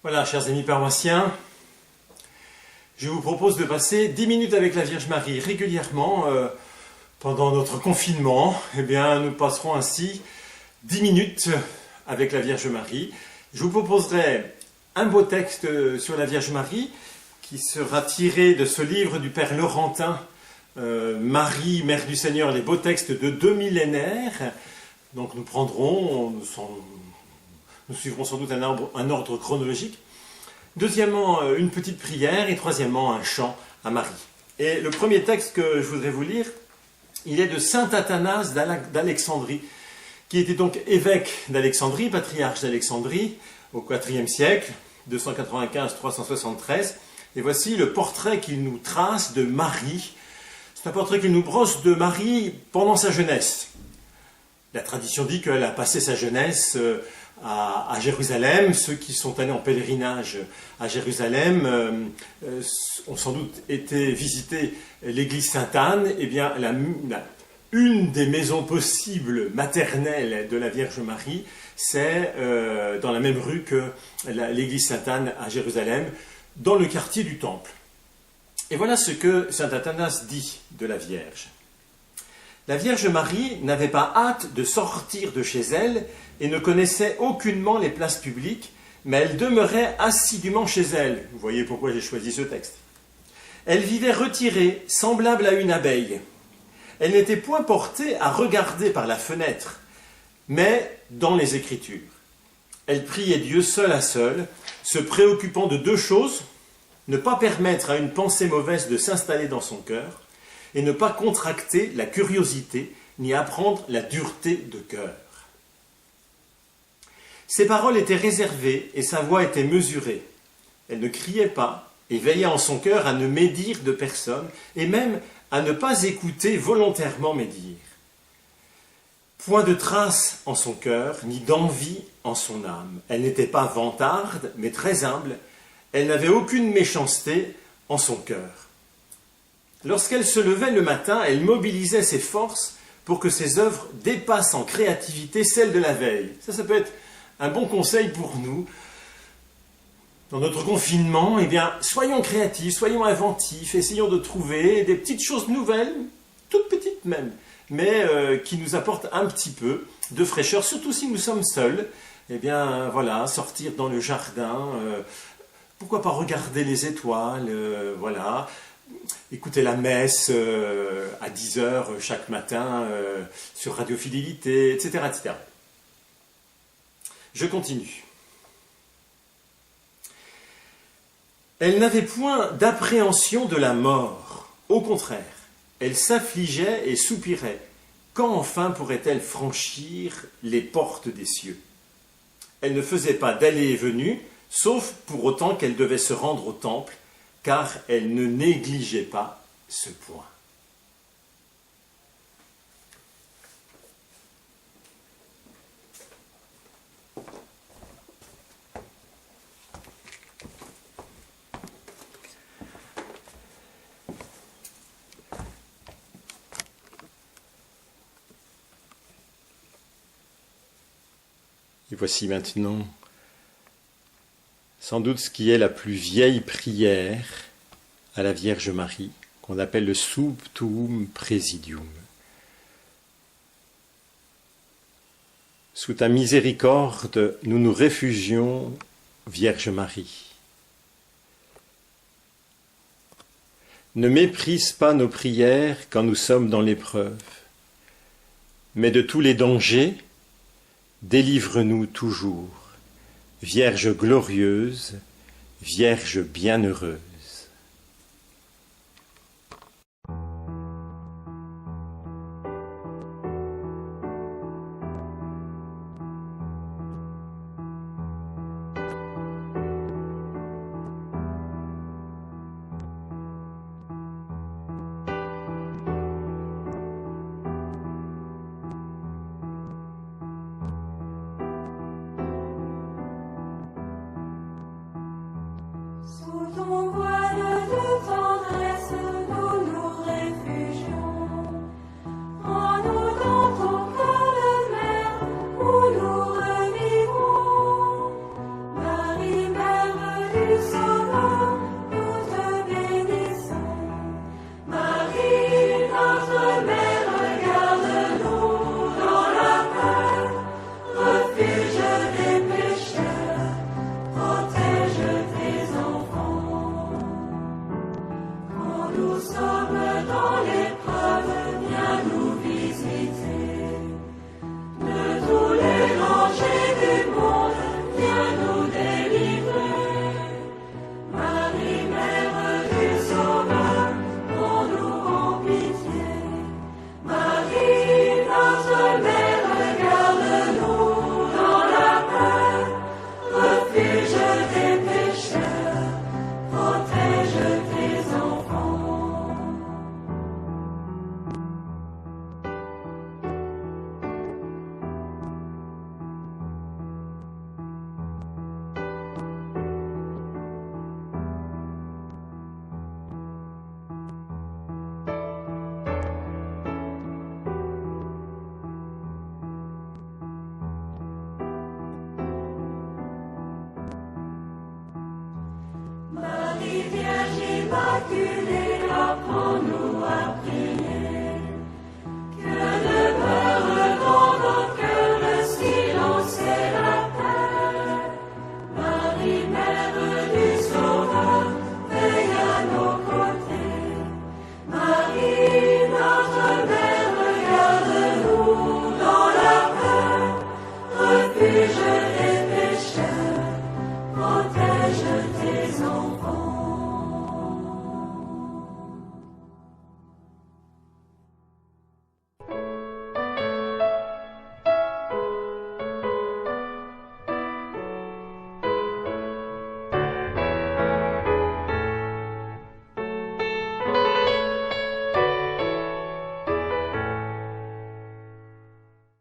Voilà, chers amis paroissiens, je vous propose de passer 10 minutes avec la Vierge Marie régulièrement pendant notre confinement. Eh bien, nous passerons ainsi 10 minutes avec la Vierge Marie. Je vous proposerai un beau texte sur la Vierge Marie qui sera tiré de ce livre du Père Laurentin, Marie, Mère du Seigneur, les beaux textes de 2 millénaires. Donc nous suivrons sans doute un ordre chronologique. Deuxièmement, une petite prière. Et troisièmement, un chant à Marie. Et le premier texte que je voudrais vous lire, il est de saint Athanase d'Alexandrie, qui était donc évêque d'Alexandrie, patriarche d'Alexandrie, au IVe siècle, 295-373. Et voici le portrait qu'il nous trace de Marie. C'est un portrait qu'il nous brosse de Marie pendant sa jeunesse. La tradition dit qu'elle a passé sa jeunesse à Jérusalem. Ceux qui sont allés en pèlerinage à Jérusalem ont sans doute été visiter l'église Sainte-Anne. Eh bien, une des maisons possibles maternelles de la Vierge Marie, c'est dans la même rue que l'église Sainte-Anne à Jérusalem, dans le quartier du Temple. Et voilà ce que saint Athanase dit de la Vierge. La Vierge Marie n'avait pas hâte de sortir de chez elle et ne connaissait aucunement les places publiques, mais elle demeurait assidûment chez elle. Vous voyez pourquoi j'ai choisi ce texte. Elle vivait retirée, semblable à une abeille. Elle n'était point portée à regarder par la fenêtre, mais dans les Écritures. Elle priait Dieu seul à seul, se préoccupant de 2 choses, ne pas permettre à une pensée mauvaise de s'installer dans son cœur, et ne pas contracter la curiosité, ni apprendre la dureté de cœur. Ses paroles étaient réservées et sa voix était mesurée. Elle ne criait pas et veillait en son cœur à ne médire de personne et même à ne pas écouter volontairement médire. Point de trace en son cœur, ni d'envie en son âme. Elle n'était pas vantarde, mais très humble. Elle n'avait aucune méchanceté en son cœur. Lorsqu'elle se levait le matin, elle mobilisait ses forces pour que ses œuvres dépassent en créativité celles de la veille. Ça peut être un bon conseil pour nous. Dans notre confinement, eh bien, soyons créatifs, soyons inventifs, essayons de trouver des petites choses nouvelles, toutes petites même, mais qui nous apportent un petit peu de fraîcheur, surtout si nous sommes seuls. Eh bien, voilà, sortir dans le jardin, pourquoi pas regarder les étoiles, voilà. Écoutez la messe à 10h chaque matin sur Radio Fidélité, etc., etc. Je continue. Elle n'avait point d'appréhension de la mort. Au contraire, elle s'affligeait et soupirait. Quand enfin pourrait-elle franchir les portes des cieux? Elle ne faisait pas d'allées et venues, sauf pour autant qu'elle devait se rendre au temple, car elle ne négligeait pas ce point. Et voici maintenant sans doute ce qui est la plus vieille prière à la Vierge Marie, qu'on appelle le Sub Tuum Praesidium. Sous ta miséricorde, nous nous réfugions, Vierge Marie. Ne méprise pas nos prières quand nous sommes dans l'épreuve, mais de tous les dangers, délivre-nous toujours. Vierge glorieuse, Vierge bienheureuse.